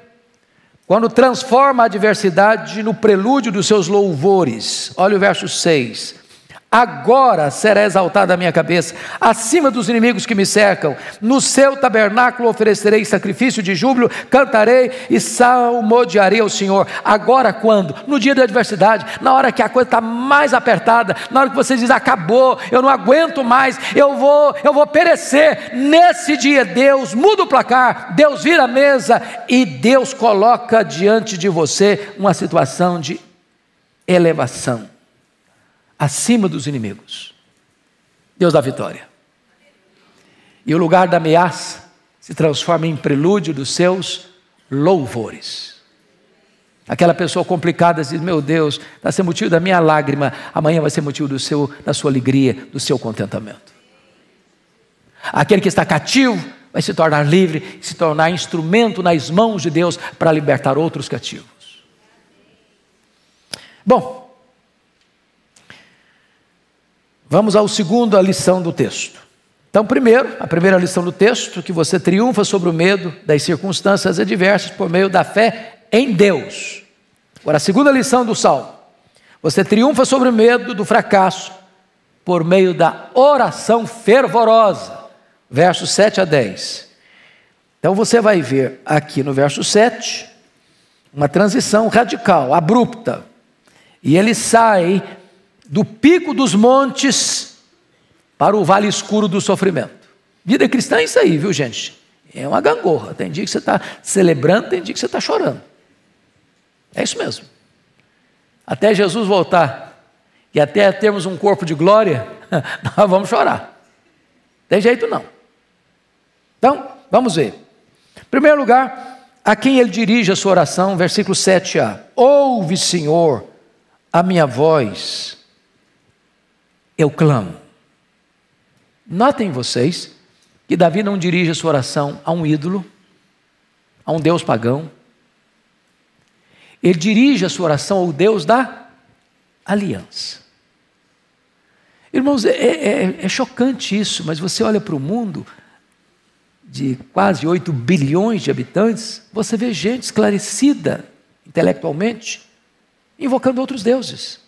quando transforma a adversidade no prelúdio dos seus louvores. Olha o verso 6. Agora será exaltada a minha cabeça, acima dos inimigos que me cercam. No seu tabernáculo oferecerei sacrifício de júbilo, cantarei e salmodiarei ao Senhor. Agora quando? No dia da adversidade, na hora que a coisa está mais apertada, na hora que você diz, acabou, eu não aguento mais, eu vou perecer. Nesse dia Deus muda o placar, Deus vira a mesa e Deus coloca diante de você uma situação de elevação. Acima dos inimigos, Deus dá vitória. E o lugar da ameaça se transforma em prelúdio dos seus louvores. Aquela pessoa complicada diz, meu Deus, está sendo motivo da minha lágrima, amanhã vai ser motivo da sua alegria, do seu contentamento. Aquele que está cativo vai se tornar livre, se tornar instrumento nas mãos de Deus para libertar outros cativos. Bom, vamos à segunda lição do texto. Então, a primeira lição do texto, que você triunfa sobre o medo das circunstâncias adversas por meio da fé em Deus. Agora, a segunda lição do Salmo, você triunfa sobre o medo do fracasso por meio da oração fervorosa. Versos 7 a 10. Então, você vai ver aqui no verso 7, uma transição radical, abrupta. E ele sai do pico dos montes para o vale escuro do sofrimento. Vida cristã é isso aí, viu, gente? É uma gangorra. Tem dia que você está celebrando, tem dia que você está chorando. É isso mesmo. Até Jesus voltar e até termos um corpo de glória, nós vamos chorar. Tem jeito não. Então, vamos ver. Em primeiro lugar, a quem ele dirige a sua oração, versículo 7a. Ouve, Senhor, a minha voz, eu clamo. Notem vocês que Davi não dirige a sua oração a um ídolo, a um Deus pagão. Ele dirige a sua oração ao Deus da aliança. Irmãos, é chocante isso, mas você olha para o mundo de quase 8 bilhões de habitantes, você vê gente esclarecida intelectualmente, invocando outros deuses.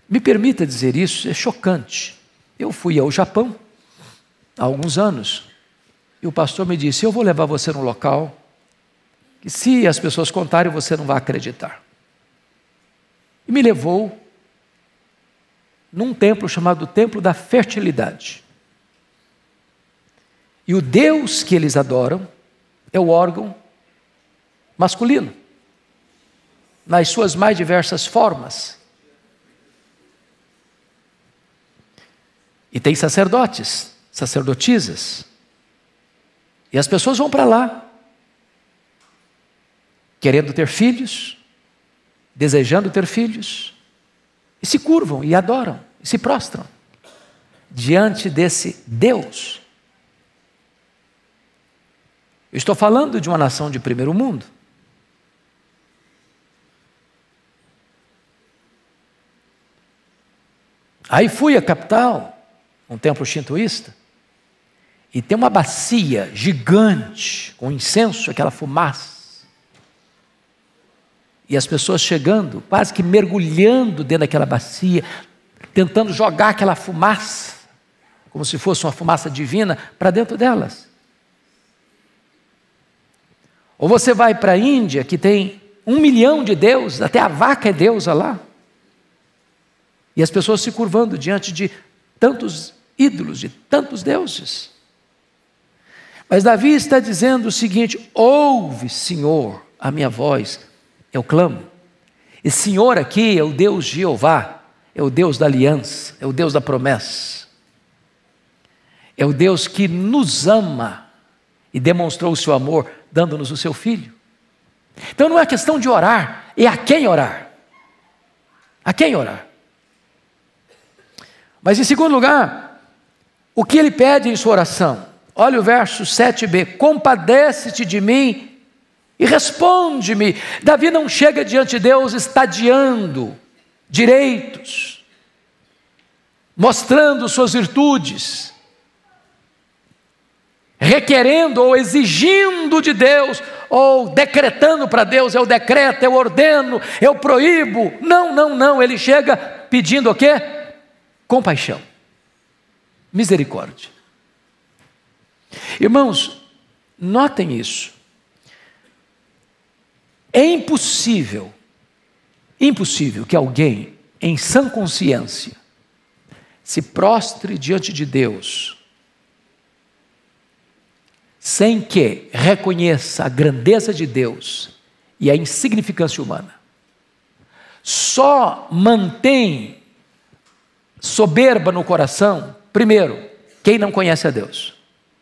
Me permita dizer isso, é chocante. Eu fui ao Japão há alguns anos, e o pastor me disse, eu vou levar você num local que se as pessoas contarem, você não vai acreditar. E me levou num templo chamado Templo da Fertilidade. E o Deus que eles adoram é o órgão masculino, nas suas mais diversas formas. E tem sacerdotes, sacerdotisas. E as pessoas vão para lá, querendo ter filhos, desejando ter filhos, e se curvam, e adoram, e se prostram diante desse Deus. Eu estou falando de uma nação de primeiro mundo. Aí fui à capital, um templo shintoísta, e tem uma bacia gigante, com incenso, aquela fumaça. E as pessoas chegando, quase que mergulhando dentro daquela bacia, tentando jogar aquela fumaça, como se fosse uma fumaça divina, para dentro delas. Ou você vai para a Índia, que tem 1 milhão de deuses, até a vaca é deusa lá. E as pessoas se curvando diante de tantos ídolos, de tantos deuses. Mas Davi está dizendo o seguinte, ouve, Senhor, a minha voz, eu clamo. E Senhor aqui é o Deus Jeová, é o Deus da aliança, é o Deus da promessa. É o Deus que nos ama e demonstrou o seu amor dando-nos o seu Filho. Então não é questão de orar, é a quem orar. A quem orar. Mas em segundo lugar, o que ele pede em sua oração? Olha o verso 7b, compadece-te de mim e responde-me. Davi não chega diante de Deus estadiando direitos, mostrando suas virtudes, requerendo ou exigindo de Deus, ou decretando para Deus, eu decreto, eu ordeno, eu proíbo. Não, ele chega pedindo o quê? Compaixão, misericórdia. Irmãos, notem isso. É impossível que alguém em sã consciência se prostre diante de Deus sem que reconheça a grandeza de Deus e a insignificância humana. Só mantém soberba no coração, primeiro, quem não conhece a Deus.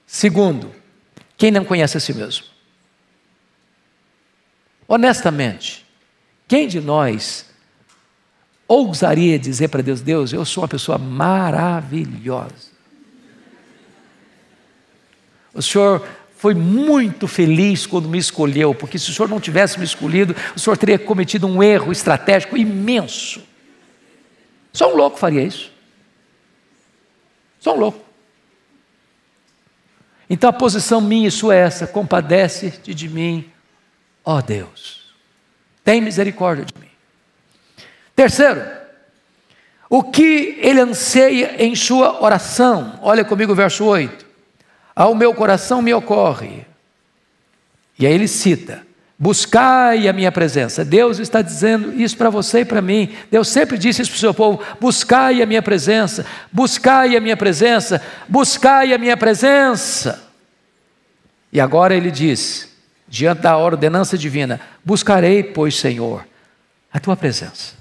Segundo, quem não conhece a si mesmo. Honestamente, quem de nós ousaria dizer para Deus, Deus, eu sou uma pessoa maravilhosa. O Senhor foi muito feliz quando me escolheu, porque se o Senhor não tivesse me escolhido, o Senhor teria cometido um erro estratégico imenso. Só um louco faria isso. Só um louco. Então a posição minha e sua é essa, compadece-te de mim, ó Deus. Tem misericórdia de mim. Terceiro, o que ele anseia em sua oração? Olha comigo o verso 8. Ao meu coração me ocorre. E aí ele cita, buscai a minha presença. Deus está dizendo isso para você e para mim. Deus sempre disse isso para o seu povo, buscai a minha presença, buscai a minha presença, buscai a minha presença. E agora ele diz, diante da ordenança divina, buscarei, pois, Senhor, a tua presença.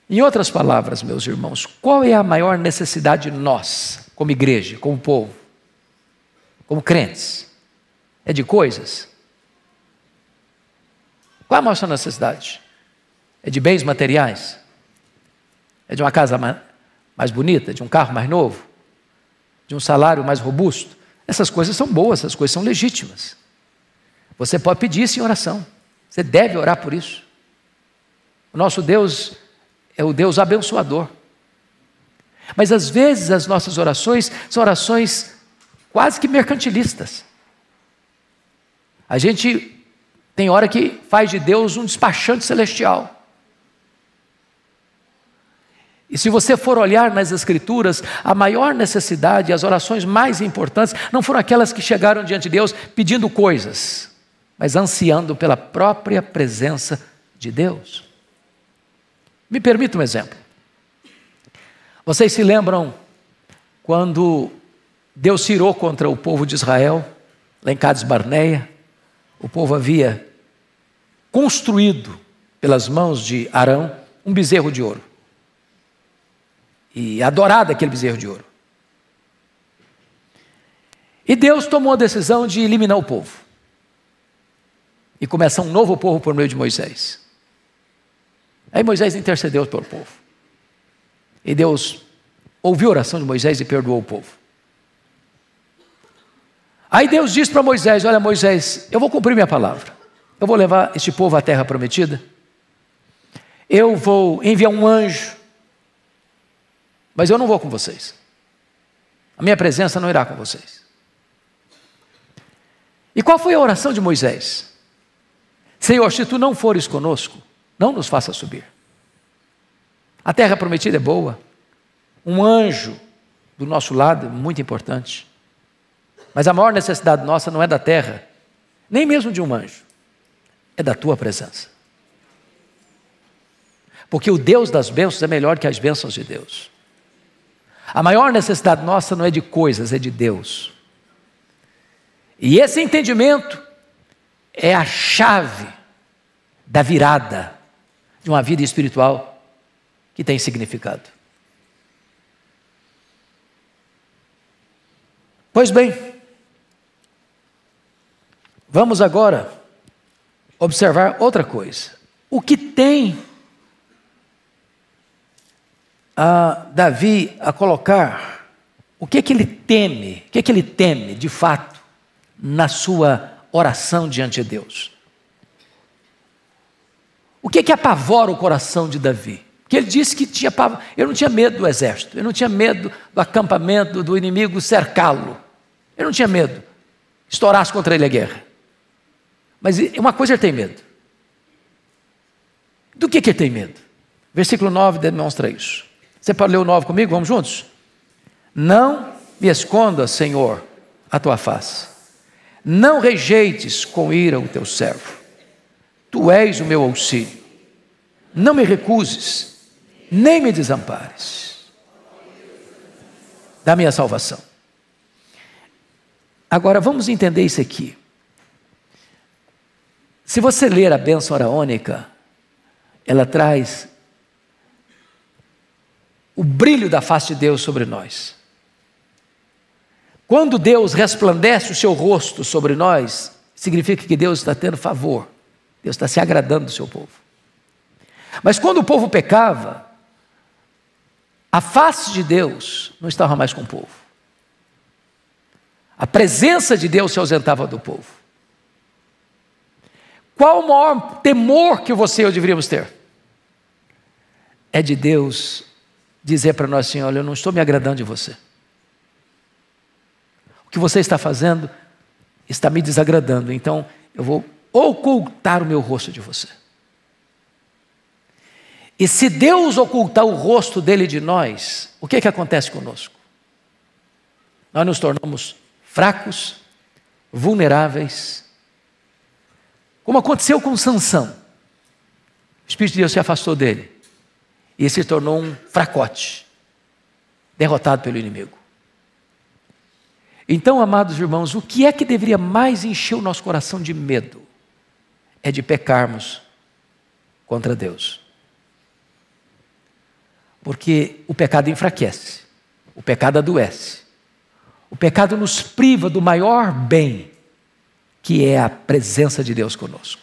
Em outras palavras, meus irmãos, qual é a maior necessidade de nós, como igreja, como povo? como crentes? É de coisas? Qual é a nossa necessidade? É de bens materiais? É de uma casa mais bonita? De um carro mais novo? De um salário mais robusto? Essas coisas são boas, essas coisas são legítimas. Você pode pedir isso em oração. Você deve orar por isso. O nosso Deus é o Deus abençoador. Mas às vezes as nossas orações são orações quase que mercantilistas. A gente tem hora que faz de Deus um despachante celestial. E se você for olhar nas Escrituras, a maior necessidade, as orações mais importantes, não foram aquelas que chegaram diante de Deus pedindo coisas, mas ansiando pela própria presença de Deus. Me permita um exemplo. Vocês se lembram quando Deus se irou contra o povo de Israel, lá em Cades Barneia? O povo havia construído, pelas mãos de Arão, um bezerro de ouro. E adorado aquele bezerro de ouro. E Deus tomou a decisão de eliminar o povo. E começar um novo povo por meio de Moisés. Aí Moisés intercedeu pelo povo. E Deus ouviu a oração de Moisés e perdoou o povo. Aí Deus disse para Moisés: olha, Moisés, eu vou cumprir minha palavra. Eu vou levar este povo à terra prometida. Eu vou enviar um anjo. Mas eu não vou com vocês. A minha presença não irá com vocês. E qual foi a oração de Moisés? Senhor, se tu não fores conosco, não nos faça subir. A terra prometida é boa. Um anjo do nosso lado é muito importante. Mas a maior necessidade nossa não é da terra, nem mesmo de um anjo. É da tua presença. Porque o Deus das bênçãos é melhor que as bênçãos de Deus. A maior necessidade nossa não é de coisas, é de Deus. E esse entendimento é a chave da virada de uma vida espiritual que tem significado. Pois bem, vamos agora observar outra coisa. O que tem a Davi a colocar, o que ele teme, ele teme de fato na sua oração diante de Deus? O que apavora o coração de Davi? Porque ele disse que ele não tinha medo do exército, ele não tinha medo do acampamento do inimigo cercá-lo, ele não tinha medo, estourasse contra ele a guerra. Mas uma coisa ele tem medo. Do que ele tem medo? Versículo 9 demonstra isso. Você pode ler o 9 comigo? Vamos juntos? Não me esconda, Senhor, a tua face. Não rejeites com ira o teu servo. Tu és o meu auxílio. Não me recuses, nem me desampares da minha salvação. Agora vamos entender isso aqui. Se você ler a bênção araônica, ela traz o brilho da face de Deus sobre nós. Quando Deus resplandece o seu rosto sobre nós, significa que Deus está tendo favor, Deus está se agradando do seu povo. Mas quando o povo pecava, a face de Deus não estava mais com o povo. A presença de Deus se ausentava do povo. Qual o maior temor que você e eu deveríamos ter? É de Deus dizer para nós assim: olha, eu não estou me agradando de você. O que você está fazendo está me desagradando, então eu vou ocultar o meu rosto de você. E se Deus ocultar o rosto dele de nós, o que acontece conosco? Nós nos tornamos fracos, vulneráveis, como aconteceu com Sansão. O Espírito de Deus se afastou dele e ele se tornou um fracote, derrotado pelo inimigo. Então, amados irmãos, o que é que deveria mais encher o nosso coração de medo? É de pecarmos contra Deus. Porque o pecado enfraquece, o pecado adoece, O pecado nos priva do maior bem, que é a presença de Deus conosco.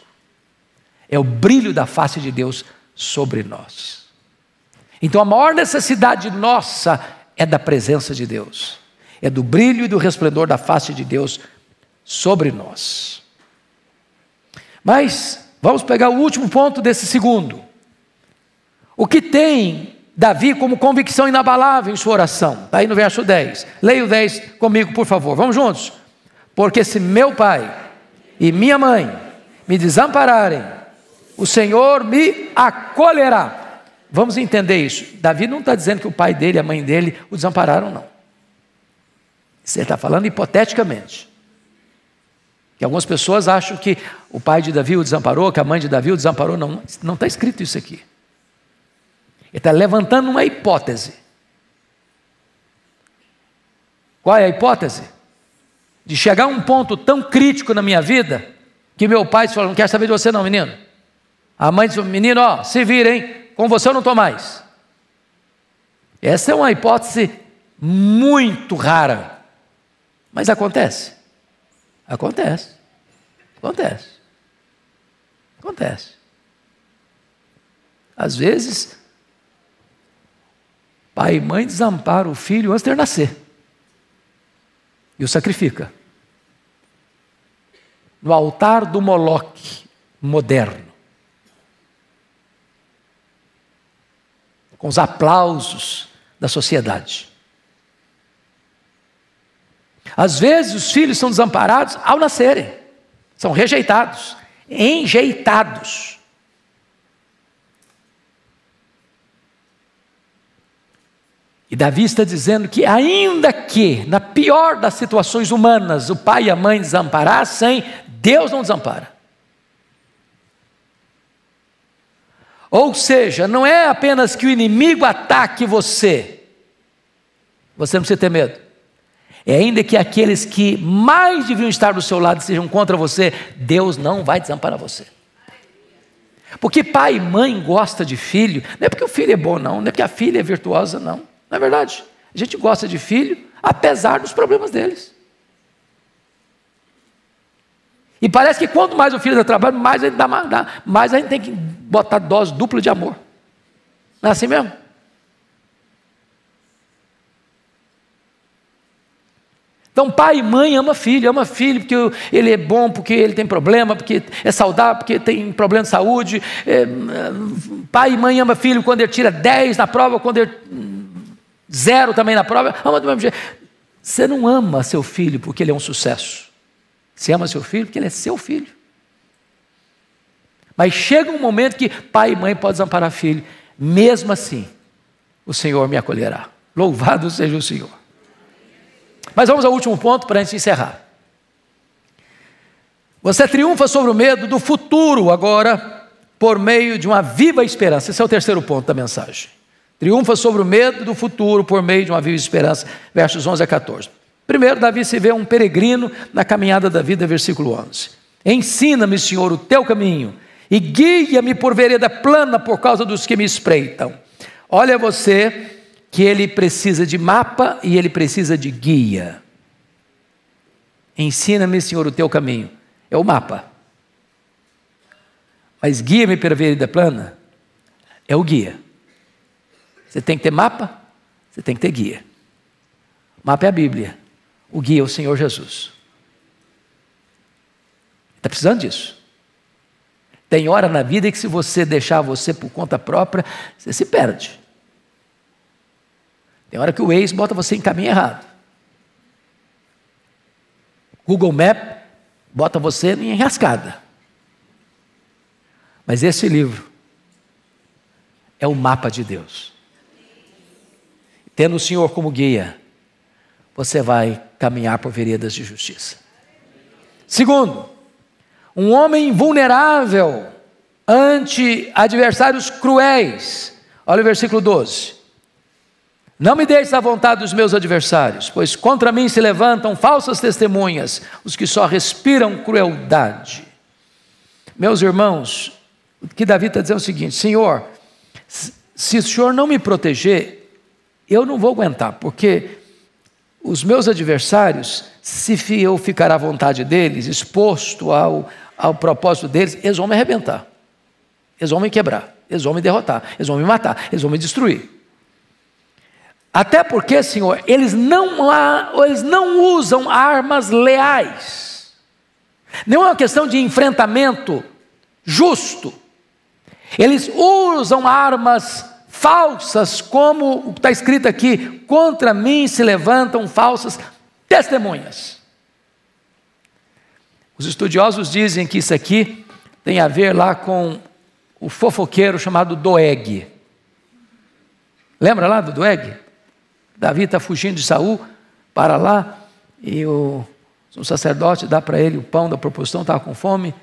É o brilho da face de Deus sobre nós. Então a maior necessidade nossa é da presença de Deus. É do brilho e do resplendor da face de Deus sobre nós. Mas vamos pegar o último ponto desse segundo. O que tem Davi como convicção inabalável em sua oração? Está aí no verso 10. Leia o 10 comigo, por favor. Vamos juntos. Porque se meu pai e minha mãe me desampararem, o Senhor me acolherá. Vamos entender isso. Davi não está dizendo que o pai dele e a mãe dele o desampararam, não. Você está falando hipoteticamente. Que algumas pessoas acham que o pai de Davi o desamparou, que a mãe de Davi o desamparou. Não, não está escrito isso aqui. Ele está levantando uma hipótese. Qual é a hipótese? De chegar a um ponto tão crítico na minha vida, que meu pai falou, não quero saber de você não, menino. A mãe disse, menino, ó, se vira, hein? Com você eu não estou mais. Essa é uma hipótese muito rara. Mas acontece. Acontece. Acontece. Acontece. Às vezes, pai e mãe desamparam o filho antes de ele nascer. E o sacrifica. No altar do Moloque moderno. Com os aplausos da sociedade. Às vezes os filhos são desamparados ao nascerem. São rejeitados, enjeitados. E Davi está dizendo que ainda que, na pior das situações humanas, o pai e a mãe desamparassem, Deus não desampara. Ou seja, não é apenas que o inimigo ataque você. Você não precisa ter medo. É ainda que aqueles que mais deviam estar do seu lado sejam contra você, Deus não vai desamparar você. Porque pai e mãe gostam de filho, não é porque o filho é bom não é porque a filha é virtuosa não. Não é verdade? A gente gosta de filho, apesar dos problemas deles. E parece que quanto mais o filho dá trabalho, mais a gente tem que botar dose dupla de amor. Não é assim mesmo? Então pai e mãe ama filho porque ele é bom, porque ele tem problema, porque é saudável, porque tem problema de saúde. Pai e mãe ama filho quando ele tira 10 na prova, quando ele 0 também na prova, ama do mesmo jeito. Você não ama seu filho porque ele é um sucesso. Você ama seu filho porque ele é seu filho. Mas chega um momento que pai e mãe podem desamparar filho. Mesmo assim, o Senhor me acolherá. Louvado seja o Senhor. Mas vamos ao último ponto para a gente encerrar. Você triunfa sobre o medo do futuro agora, por meio de uma viva esperança. Esse é o terceiro ponto da mensagem. Triunfa sobre o medo do futuro por meio de uma viva esperança. Versos 11 a 14. Primeiro, Davi se vê um peregrino na caminhada da vida, versículo 11. Ensina-me, Senhor, o teu caminho, e guia-me por vereda plana por causa dos que me espreitam. Olha você que ele precisa de mapa e ele precisa de guia. Ensina-me, Senhor, o teu caminho. É o mapa. Mas guia-me pela vereda plana é o guia. Você tem que ter mapa, você tem que ter guia. O mapa é a Bíblia. O guia é o Senhor Jesus. Está precisando disso. Tem hora na vida que se você deixar você por conta própria, você se perde. Tem hora que o Waze bota você em caminho errado. Google Maps bota você em enrascada. Mas esse livro é o mapa de Deus. Tendo o Senhor como guia, você vai caminhar por veredas de justiça. Segundo, um homem vulnerável ante adversários cruéis. Olha o versículo 12. Não me deixes à vontade dos meus adversários, pois contra mim se levantam falsas testemunhas, os que só respiram crueldade. Meus irmãos, o que Davi está dizendo é o seguinte: Senhor, se o Senhor não me proteger, eu não vou aguentar, porque os meus adversários, se eu ficar à vontade deles, exposto ao propósito deles, eles vão me arrebentar, eles vão me quebrar, eles vão me derrotar, eles vão me matar, eles vão me destruir. Até porque, Senhor, eles não usam armas leais. Não é uma questão de enfrentamento justo. Eles usam armas falsas, como está escrito aqui: contra mim se levantam falsas testemunhas. Os estudiosos dizem que isso aqui tem a ver lá com o fofoqueiro chamado Doeg. Lembra lá do Doeg? Davi está fugindo de Saul, para lá, e o sacerdote dá para ele o pão da proposição, estava com fome,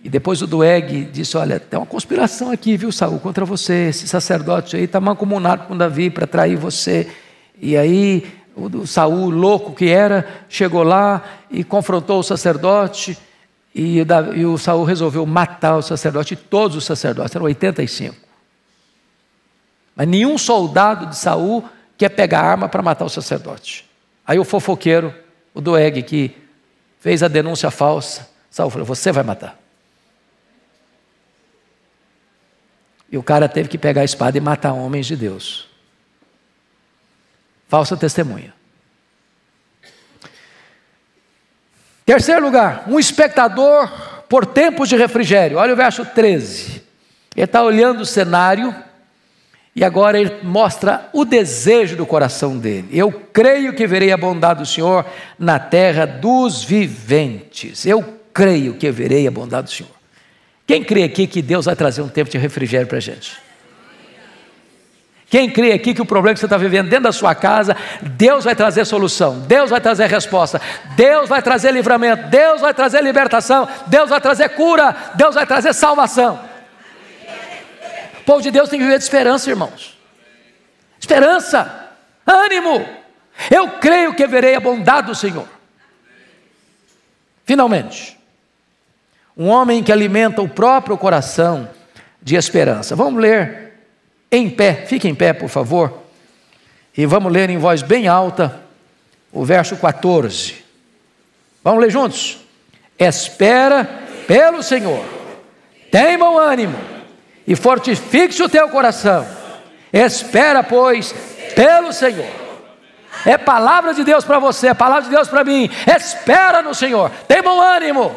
e depois o Doeg disse: olha, tem uma conspiração aqui, viu, Saul, contra você, esse sacerdote aí está mancomunado com Davi para trair você. E aí o Saul, louco que era, chegou lá e confrontou o sacerdote, e o Saul resolveu matar o sacerdote, e todos os sacerdotes, eram 85. Mas nenhum soldado de Saul quer pegar a arma para matar o sacerdote. Aí o fofoqueiro, o Doeg, que fez a denúncia falsa, Saul falou: você vai matar. E o cara teve que pegar a espada e matar homens de Deus. Falsa testemunha. Terceiro lugar, um espectador por tempos de refrigério. Olha o verso 13. Ele está olhando o cenário e agora ele mostra o desejo do coração dele. Eu creio que verei a bondade do Senhor na terra dos viventes. Eu creio que verei a bondade do Senhor. Quem crê aqui que Deus vai trazer um tempo de refrigério para a gente? Quem crê aqui que o problema que você está vivendo dentro da sua casa, Deus vai trazer solução, Deus vai trazer resposta, Deus vai trazer livramento, Deus vai trazer libertação, Deus vai trazer cura, Deus vai trazer salvação. O povo de Deus tem que viver de esperança, irmãos. Esperança, ânimo. Eu creio que verei a bondade do Senhor. Finalmente, um homem que alimenta o próprio coração de esperança. Vamos ler em pé, fique em pé, por favor, e vamos ler em voz bem alta o verso 14. Vamos ler juntos? Espera pelo Senhor, tem bom ânimo e fortifique-se o teu coração. Espera, pois, pelo Senhor. É palavra de Deus para você, é palavra de Deus para mim. Espera no Senhor, tem bom ânimo.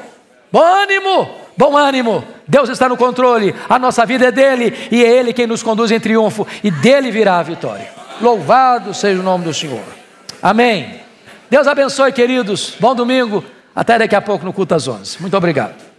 Bom ânimo, bom ânimo. Deus está no controle, a nossa vida é dele, e é ele quem nos conduz em triunfo, e dele virá a vitória. Louvado seja o nome do Senhor. Amém. Deus abençoe, queridos. Bom domingo. Até daqui a pouco no culto às 11. Muito obrigado.